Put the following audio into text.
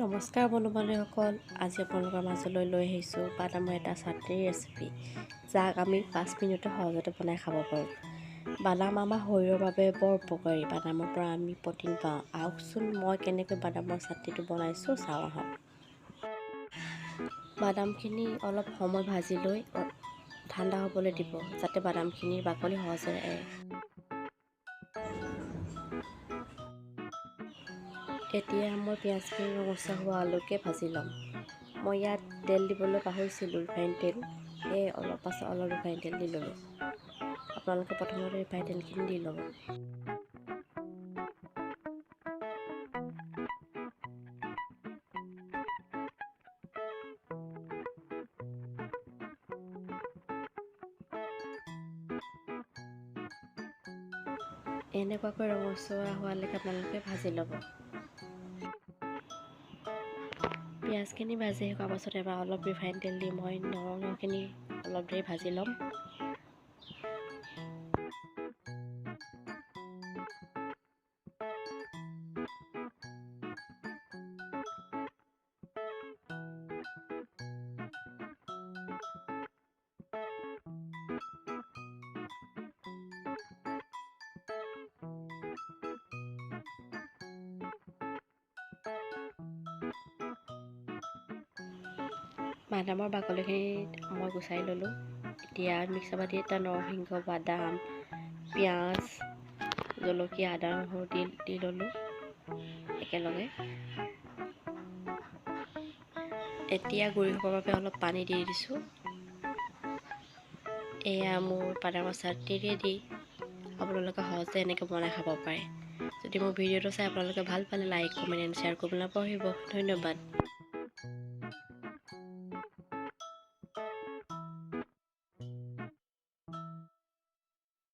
নমস্কাৰ বন্ধু-বান্ধৱীসকল, আজি আপোনালোকৰ মাজলৈ লৈ আহিছোঁ বাদামৰ এটা চাটনিৰ ৰেচিপি, যাক আমি 5 মিনিটতে সহজতে বনাই খাব পাৰোঁ। বাদাম আমাৰ শৰীৰৰ বাবে বৰ উপকাৰী। বাদামৰ পৰা আমি প্ৰ'টিন পাওঁ। আহকচোন মই কেনেকৈ বাদামৰ চাটনিটো বনাইছোঁ চাওঁ আহক। বাদামখিনি অলপ সময় ভাজি লৈ ঠাণ্ডা হ'বলৈ দিব, যাতে বাদামখিনিৰ বাকলি সহজে এৰে। এতিয়া মই পিঁয়াজখিনি ৰঙচুৱা হোৱালৈকে ভাজি ল'ম। মই ইয়াত তেল দিবলৈ পাহৰিছিলোঁ, ৰিফাইন তেল। সেয়ে পাছত অলপ ৰিফাইন তেল দি ল'লোঁ। আপোনালোকে প্ৰথমতে ৰিফাইন তেলখিনি দি ল'ব। এনেকুৱাকৈ ৰঙচুৱা হোৱালৈকে আপোনালোকে ভাজি ল'ব। পিঁয়াজখিনি ভাজি শেষ হোৱাৰ পাছত এবাৰ অলপ ৰিফাইন তেল দি মই নৰসিংহখিনি অলপ দেৰি ভাজি ল'ম। বাদামৰ বাকলিখিনি মই গুচাই ল'লোঁ। এতিয়া মিক্সাৰ বাতি এটা নৰসিংহ, বাদাম, পিঁয়াজ, জলকীয়া, আদা, নহৰু দি ল'লোঁ একেলগে। এতিয়া গুড়ি হ'বৰ বাবে অলপ পানী দি দিছোঁ। এয়া মোৰ বাদামৰ চাটনি ৰেডি। আপোনালোকে সহজে এনেকৈ বনাই খাব পাৰে। যদি মোৰ ভিডিঅ'টো চাই আপোনালোকে ভাল পালে লাইক, কমেণ্ট এণ্ড শ্বেয়াৰ কৰিবলৈ নাপাহৰিব। ধন্যবাদ।